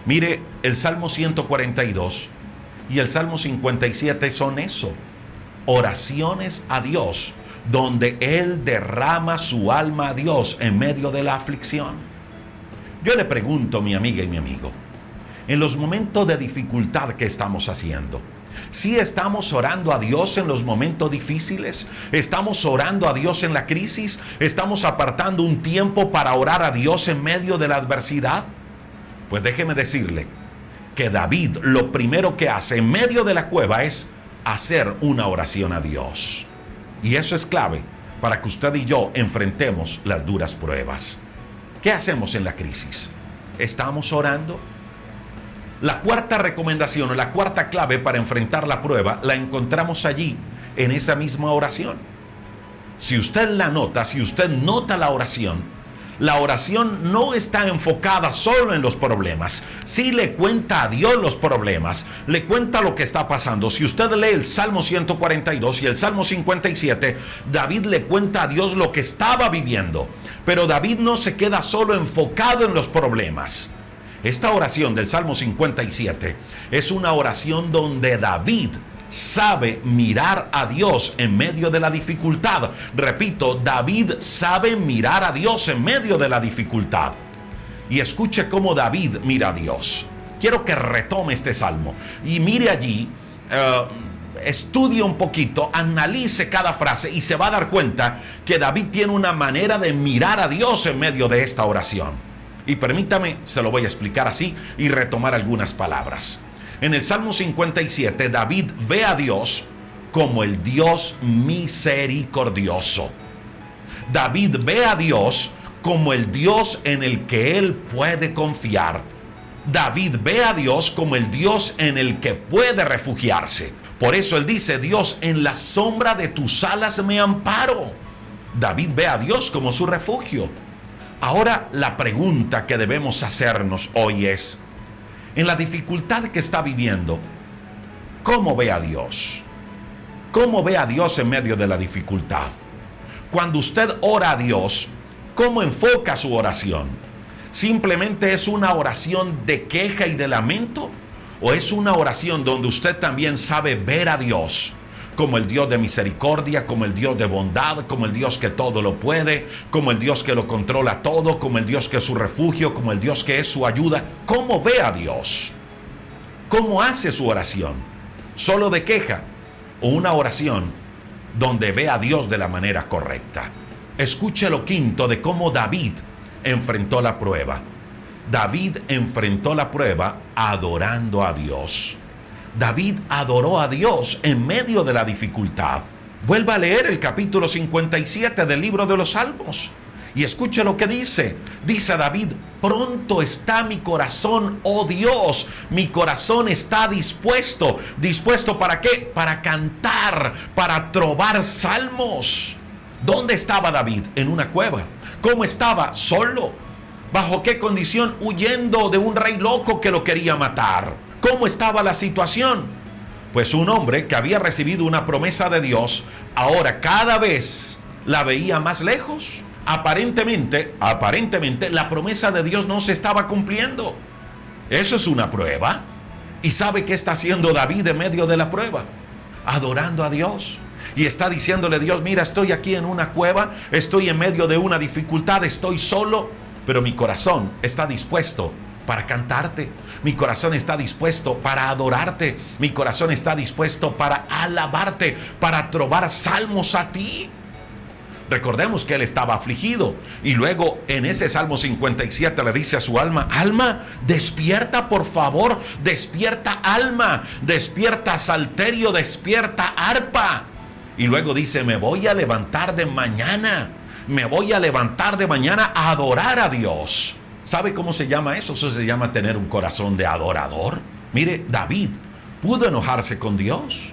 Mire, el Salmo 142 y el Salmo 57 son eso, oraciones a Dios, donde él derrama su alma a Dios en medio de la aflicción. Yo le pregunto, mi amiga y mi amigo, en los momentos de dificultad que estamos haciendo, ¿sí estamos orando a Dios en los momentos difíciles? ¿Estamos orando a Dios en la crisis? ¿Estamos apartando un tiempo para orar a Dios en medio de la adversidad? Pues déjeme decirle que David lo primero que hace en medio de la cueva es hacer una oración a Dios. Y eso es clave para que usted y yo enfrentemos las duras pruebas. ¿Qué hacemos en la crisis? ¿Estamos orando? La cuarta recomendación o la cuarta clave para enfrentar la prueba la encontramos allí, en esa misma oración. Si usted la nota, si usted nota la oración no está enfocada solo en los problemas. Sí le cuenta a Dios los problemas, le cuenta lo que está pasando. Si usted lee el Salmo 142 y el Salmo 57, David le cuenta a Dios lo que estaba viviendo. Pero David no se queda solo enfocado en los problemas. Esta oración del Salmo 57 es una oración donde David sabe mirar a Dios en medio de la dificultad. Repito, David sabe mirar a Dios en medio de la dificultad. Y escuche cómo David mira a Dios. Quiero que retome este salmo y mire allí, estudie un poquito, analice cada frase y se va a dar cuenta que David tiene una manera de mirar a Dios en medio de esta oración. Y permítame, se lo voy a explicar así y retomar algunas palabras. En el Salmo 57, David ve a Dios como el Dios misericordioso. David ve a Dios como el Dios en el que él puede confiar. David ve a Dios como el Dios en el que puede refugiarse. Por eso él dice, Dios, en la sombra de tus alas me amparo. David ve a Dios como su refugio. Ahora la pregunta que debemos hacernos hoy es, en la dificultad que está viviendo, ¿cómo ve a Dios? ¿Cómo ve a Dios en medio de la dificultad? Cuando usted ora a Dios, ¿cómo enfoca su oración? ¿Simplemente es una oración de queja y de lamento? ¿O es una oración donde usted también sabe ver a Dios como el Dios de misericordia, como el Dios de bondad, como el Dios que todo lo puede, como el Dios que lo controla todo, como el Dios que es su refugio, como el Dios que es su ayuda? ¿Cómo ve a Dios? ¿Cómo hace su oración? ¿Solo de queja o una oración donde ve a Dios de la manera correcta? Escuche lo quinto de cómo David enfrentó la prueba. David enfrentó la prueba adorando a Dios. David adoró a Dios en medio de la dificultad. Vuelva a leer el capítulo 57 del libro de los Salmos y escuche lo que dice. Dice David: pronto está mi corazón, oh Dios, mi corazón está dispuesto. ¿Dispuesto para qué? Para cantar, para trovar salmos. ¿Dónde estaba David? En una cueva. ¿Cómo estaba? Solo. ¿Bajo qué condición? Huyendo de un rey loco que lo quería matar. ¿Cómo estaba la situación? Pues un hombre que había recibido una promesa de Dios, ahora cada vez la veía más lejos. Aparentemente, la promesa de Dios no se estaba cumpliendo. Eso es una prueba. ¿Y sabe qué está haciendo David en medio de la prueba? Adorando a Dios. Y está diciéndole a Dios: mira, estoy aquí en una cueva, estoy en medio de una dificultad, estoy solo, pero mi corazón está dispuesto para cantarte. Mi corazón está dispuesto para adorarte. Mi corazón está dispuesto para alabarte, para trovar salmos a ti. Recordemos que él estaba afligido y luego en ese Salmo 57 le dice a su alma: alma, despierta por favor, despierta alma, despierta salterio, despierta arpa. Y luego dice: me voy a levantar de mañana, me voy a levantar de mañana a adorar a Dios. ¿Sabe cómo se llama eso? Eso se llama tener un corazón de adorador. Mire, David pudo enojarse con Dios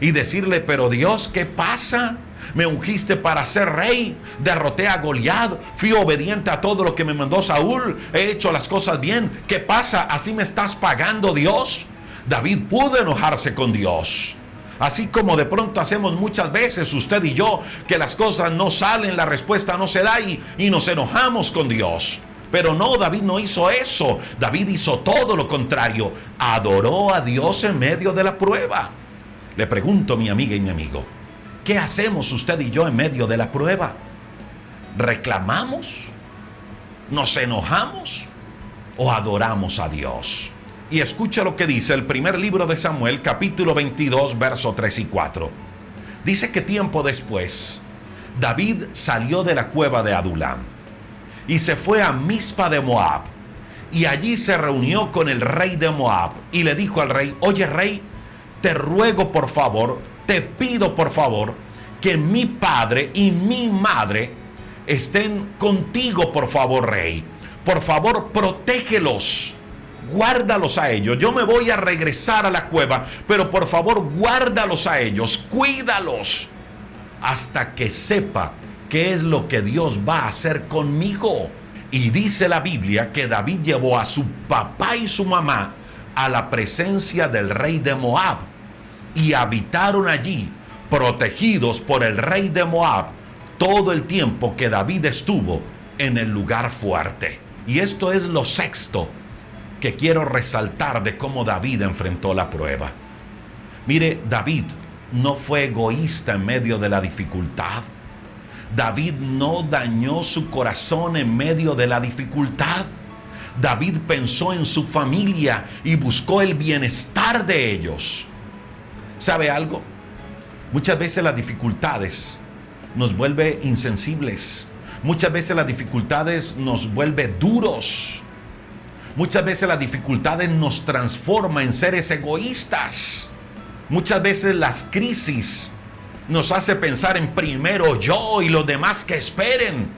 y decirle: pero Dios, ¿qué pasa? Me ungiste para ser rey, derroté a Goliat, fui obediente a todo lo que me mandó Saúl, he hecho las cosas bien. ¿Qué pasa? ¿Así me estás pagando, Dios? David pudo enojarse con Dios. Así como de pronto hacemos muchas veces usted y yo, que las cosas no salen, la respuesta no se da y nos enojamos con Dios. Pero no, David no hizo eso. David hizo todo lo contrario. Adoró a Dios en medio de la prueba. Le pregunto, mi amiga y mi amigo, ¿qué hacemos usted y yo en medio de la prueba? ¿Reclamamos? ¿Nos enojamos? ¿O adoramos a Dios? Y escucha lo que dice el primer libro de Samuel, capítulo 22, versos 3 y 4. Dice que tiempo después, David salió de la cueva de Adulam y se fue a Mizpa de Moab. Y allí se reunió con el rey de Moab y le dijo al rey: oye, rey, te ruego por favor, te pido por favor, que mi padre y mi madre estén contigo, por favor, rey. Por favor, protégelos, guárdalos a ellos. Yo me voy a regresar a la cueva, pero por favor, guárdalos a ellos, cuídalos, hasta que sepa qué es lo que Dios va a hacer conmigo. Y dice la Biblia que David llevó a su papá y su mamá a la presencia del rey de Moab y habitaron allí, protegidos por el rey de Moab, todo el tiempo que David estuvo en el lugar fuerte. Y esto es lo sexto que quiero resaltar de cómo David enfrentó la prueba. Mire, David no fue egoísta en medio de la dificultad. David no dañó su corazón en medio de la dificultad. David pensó en su familia y buscó el bienestar de ellos. ¿Sabe algo? Muchas veces las dificultades nos vuelven insensibles. Muchas veces las dificultades nos vuelven duros. Muchas veces las dificultades nos transforman en seres egoístas. Muchas veces las crisis nos hace pensar en primero yo y los demás que esperen.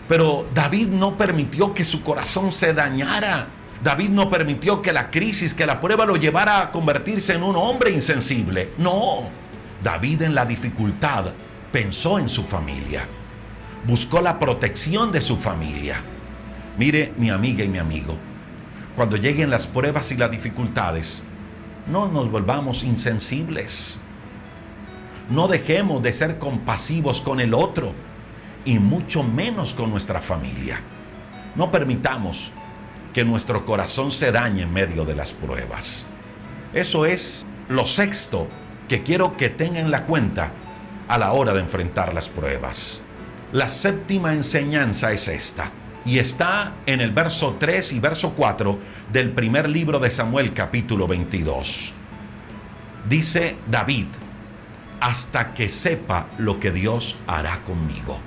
Pero David no permitió que su corazón se dañara. David no permitió que la crisis, que la prueba lo llevara a convertirse en un hombre insensible. No, David en la dificultad pensó en su familia. Buscó la protección de su familia. Mire, mi amiga y mi amigo, Cuando lleguen las pruebas y las dificultades, no nos volvamos insensibles. No dejemos de ser compasivos con el otro y mucho menos con nuestra familia. No permitamos que nuestro corazón se dañe en medio de las pruebas. Eso es lo sexto que quiero que tengan en la cuenta a la hora de enfrentar las pruebas. La séptima enseñanza es esta, y está en el verso 3 y verso 4 del primer libro de Samuel, capítulo 22. Dice David: hasta que sepa lo que Dios hará conmigo.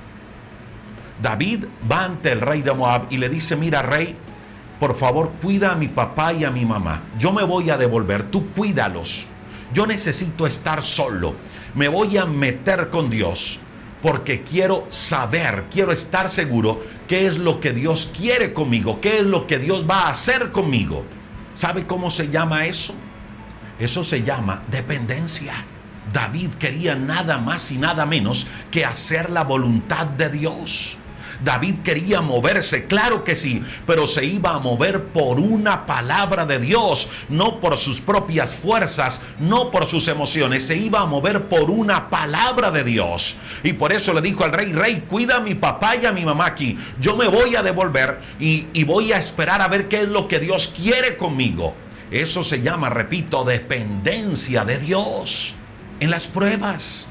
David va ante el rey de Moab y le dice: mira, rey, por favor, cuida a mi papá y a mi mamá. Yo me voy a devolver, tú cuídalos. Yo necesito estar solo. Me voy a meter con Dios porque quiero saber, quiero estar seguro qué es lo que Dios quiere conmigo, qué es lo que Dios va a hacer conmigo. ¿Sabe cómo se llama eso? Eso se llama dependencia. David quería nada más y nada menos que hacer la voluntad de Dios. David quería moverse, claro que sí, pero se iba a mover por una palabra de Dios, no por sus propias fuerzas, no por sus emociones, se iba a mover por una palabra de Dios. Y por eso le dijo al rey: rey, cuida a mi papá y a mi mamá aquí. Yo me voy a devolver y voy a esperar a ver qué es lo que Dios quiere conmigo. Eso se llama, repito, dependencia de Dios. En las pruebas,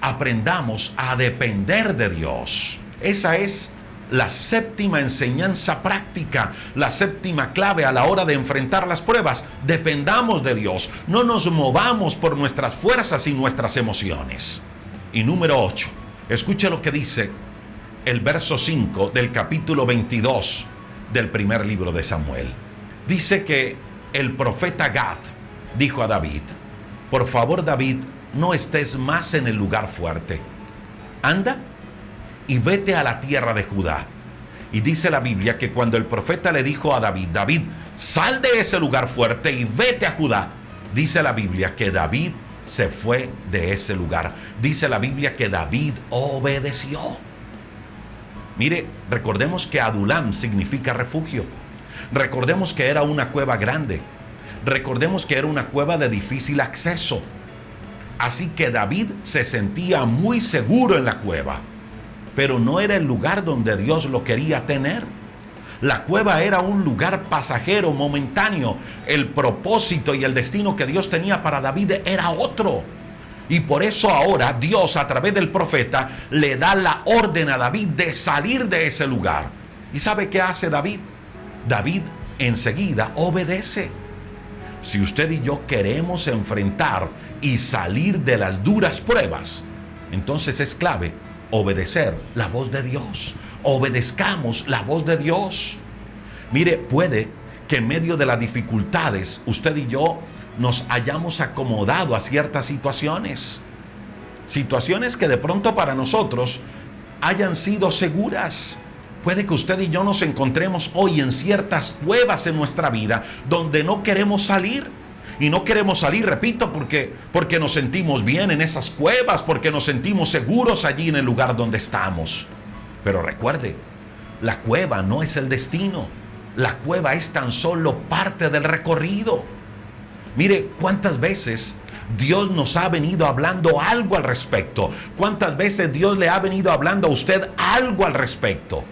aprendamos a depender de Dios. Esa es la séptima enseñanza práctica, la séptima clave a la hora de enfrentar las pruebas. Dependamos de Dios, no nos movamos por nuestras fuerzas y nuestras emociones. Y número 8, escuche lo que dice el verso 5 del capítulo 22 del primer libro de Samuel. Dice que el profeta Gad dijo a David: por favor, David, no estés más en el lugar fuerte. Anda y vete a la tierra de Judá. Y dice la Biblia que cuando el profeta le dijo a David: David, sal de ese lugar fuerte y vete a Judá, dice la Biblia que David se fue de ese lugar. Dice la Biblia que David obedeció. Mire, recordemos que Adulam significa refugio. Recordemos que era una cueva grande. Recordemos que era una cueva de difícil acceso. Así que David se sentía muy seguro en la cueva. Pero no era el lugar donde Dios lo quería tener. La cueva era un lugar pasajero, momentáneo. El propósito y el destino que Dios tenía para David era otro. Y por eso ahora Dios, a través del profeta, le da la orden a David de salir de ese lugar. ¿Y sabe qué hace David? David enseguida obedece. Si usted y yo queremos enfrentar y salir de las duras pruebas, entonces es clave obedecer la voz de Dios. Obedezcamos la voz de Dios. Mire, puede que en medio de las dificultades usted y yo nos hayamos acomodado a ciertas situaciones. Situaciones que de pronto para nosotros hayan sido seguras. Puede que usted y yo nos encontremos hoy en ciertas cuevas en nuestra vida donde no queremos salir. Y no queremos salir, repito, porque nos sentimos bien en esas cuevas, porque nos sentimos seguros allí en el lugar donde estamos. Pero recuerde, la cueva no es el destino. La cueva es tan solo parte del recorrido. Mire, cuántas veces Dios nos ha venido hablando algo al respecto. Cuántas veces Dios le ha venido hablando a usted algo al respecto.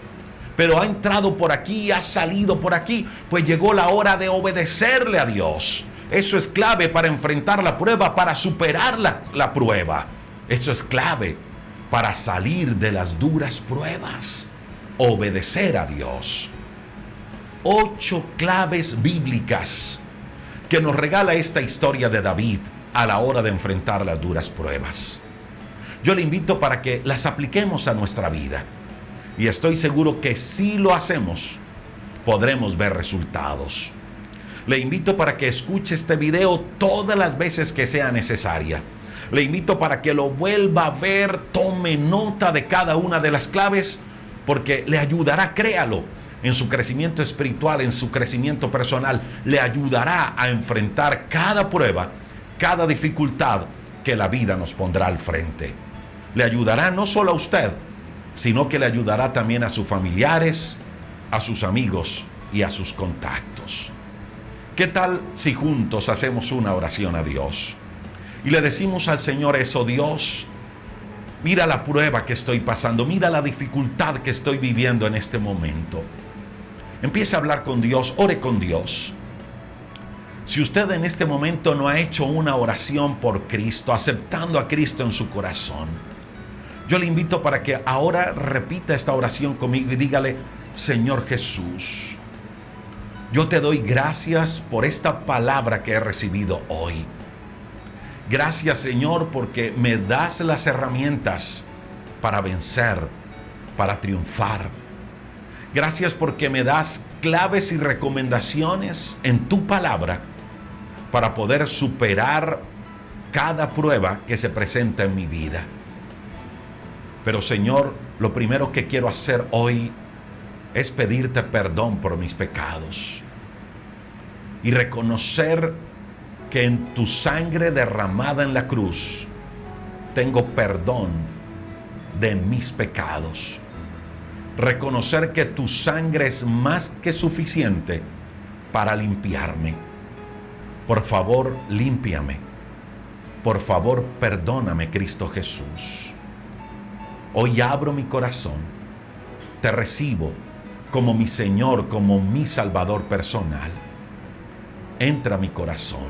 Pero ha entrado por aquí, ha salido por aquí, pues llegó la hora de obedecerle a Dios. Eso es clave para enfrentar la prueba, para superar la prueba. Eso es clave para salir de las duras pruebas. Obedecer a Dios. 8 claves bíblicas que nos regala esta historia de David a la hora de enfrentar las duras pruebas. Yo le invito para que las apliquemos a nuestra vida. Y estoy seguro que si lo hacemos, podremos ver resultados. Le invito para que escuche este video todas las veces que sea necesaria. Le invito para que lo vuelva a ver, tome nota de cada una de las claves, porque le ayudará, créalo, en su crecimiento espiritual, en su crecimiento personal. Le ayudará a enfrentar cada prueba, cada dificultad que la vida nos pondrá al frente. Le ayudará no solo a usted, sino que le ayudará también a sus familiares, a sus amigos y a sus contactos. ¿Qué tal si juntos hacemos una oración a Dios y le decimos al Señor eso? Dios, mira la prueba que estoy pasando, mira la dificultad que estoy viviendo en este momento. Empiece a hablar con Dios, ore con Dios. Si usted en este momento no ha hecho una oración por Cristo, aceptando a Cristo en su corazón, yo le invito para que ahora repita esta oración conmigo y dígale: Señor Jesús, yo te doy gracias por esta palabra que he recibido hoy. Gracias, Señor, porque me das las herramientas para vencer, para triunfar. Gracias porque me das claves y recomendaciones en tu palabra para poder superar cada prueba que se presenta en mi vida. Pero, Señor, lo primero que quiero hacer hoy es pedirte perdón por mis pecados y reconocer que en tu sangre derramada en la cruz tengo perdón de mis pecados. Reconocer que tu sangre es más que suficiente para limpiarme. Por favor, límpiame. Por favor, perdóname, Cristo Jesús. Hoy abro mi corazón. Te recibo como mi Señor, como mi Salvador personal. Entra a mi corazón.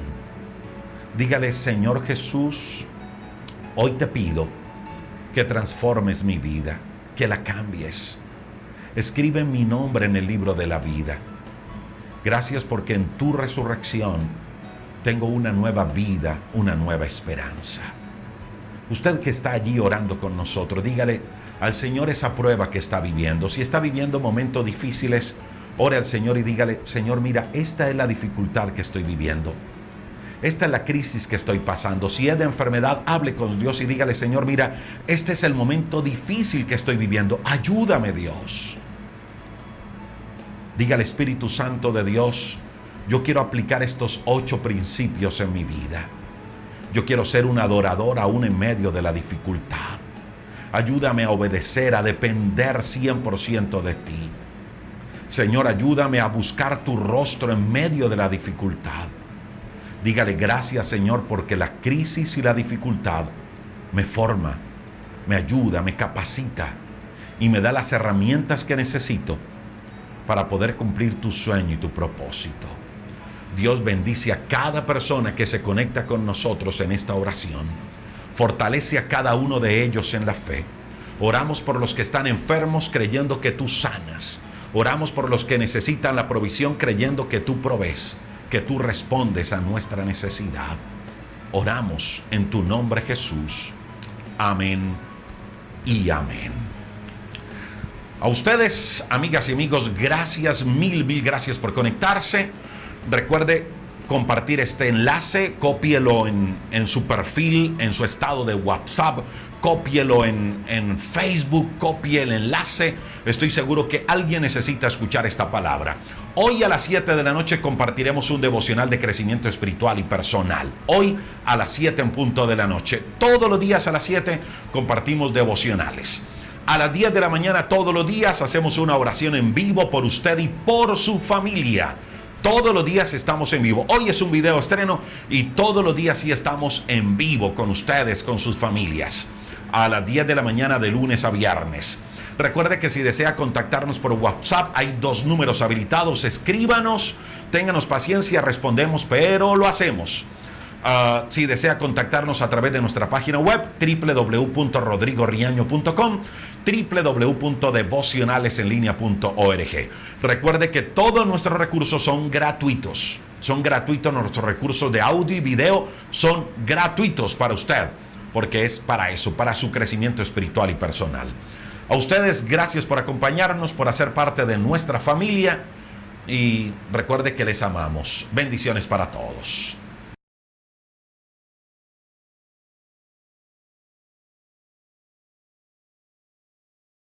Dígale: Señor Jesús, hoy te pido que transformes mi vida, que la cambies. Escribe mi nombre en el libro de la vida. Gracias porque en tu resurrección tengo una nueva vida, una nueva esperanza. Usted que está allí orando con nosotros, dígale al Señor esa prueba que está viviendo. Si está viviendo momentos difíciles, ore al Señor y dígale: Señor, mira, esta es la dificultad que estoy viviendo. Esta es la crisis que estoy pasando. Si es de enfermedad, hable con Dios y dígale: Señor, mira, este es el momento difícil que estoy viviendo. Ayúdame, Dios. Dígale: Espíritu Santo de Dios, yo quiero aplicar estos 8 principios en mi vida. Yo quiero ser un adorador aún en medio de la dificultad. Ayúdame a obedecer, a depender 100% de ti. Señor, ayúdame a buscar tu rostro en medio de la dificultad. Dígale: gracias, Señor, porque la crisis y la dificultad me forma, me ayuda, me capacita y me da las herramientas que necesito para poder cumplir tu sueño y tu propósito. Dios bendice a cada persona que se conecta con nosotros en esta oración. Fortalece a cada uno de ellos en la fe. Oramos por los que están enfermos, creyendo que tú sanas. Oramos por los que necesitan la provisión, creyendo que tú provees, que tú respondes a nuestra necesidad. Oramos en tu nombre, Jesús. Amén y amén. A ustedes, amigas y amigos, gracias, mil gracias por conectarse. Recuerde compartir este enlace, cópielo en su perfil, en su estado de WhatsApp, cópielo en Facebook, copie el enlace. Estoy seguro que alguien necesita escuchar esta palabra. Hoy a las 7 de la noche compartiremos un devocional de crecimiento espiritual y personal. Hoy a las 7 en punto de la noche. Todos los días a las 7 compartimos devocionales. A las 10 de la mañana todos los días hacemos una oración en vivo por usted y por su familia. Todos los días estamos en vivo. Hoy es un video estreno y todos los días sí estamos en vivo con ustedes, con sus familias. A las 10 de la mañana de lunes a viernes. Recuerde que si desea contactarnos por WhatsApp, hay 2 números habilitados. Escríbanos, ténganos paciencia, respondemos, pero lo hacemos. Si desea contactarnos a través de nuestra página web www.rodrigoriaño.com, www.devocionalesenlinea.org. Recuerde que todos nuestros recursos son gratuitos. Son gratuitos, nuestros recursos de audio y video son gratuitos para usted, porque es para eso, para su crecimiento espiritual y personal. A ustedes, gracias por acompañarnos, por hacer parte de nuestra familia y recuerde que les amamos. Bendiciones para todos.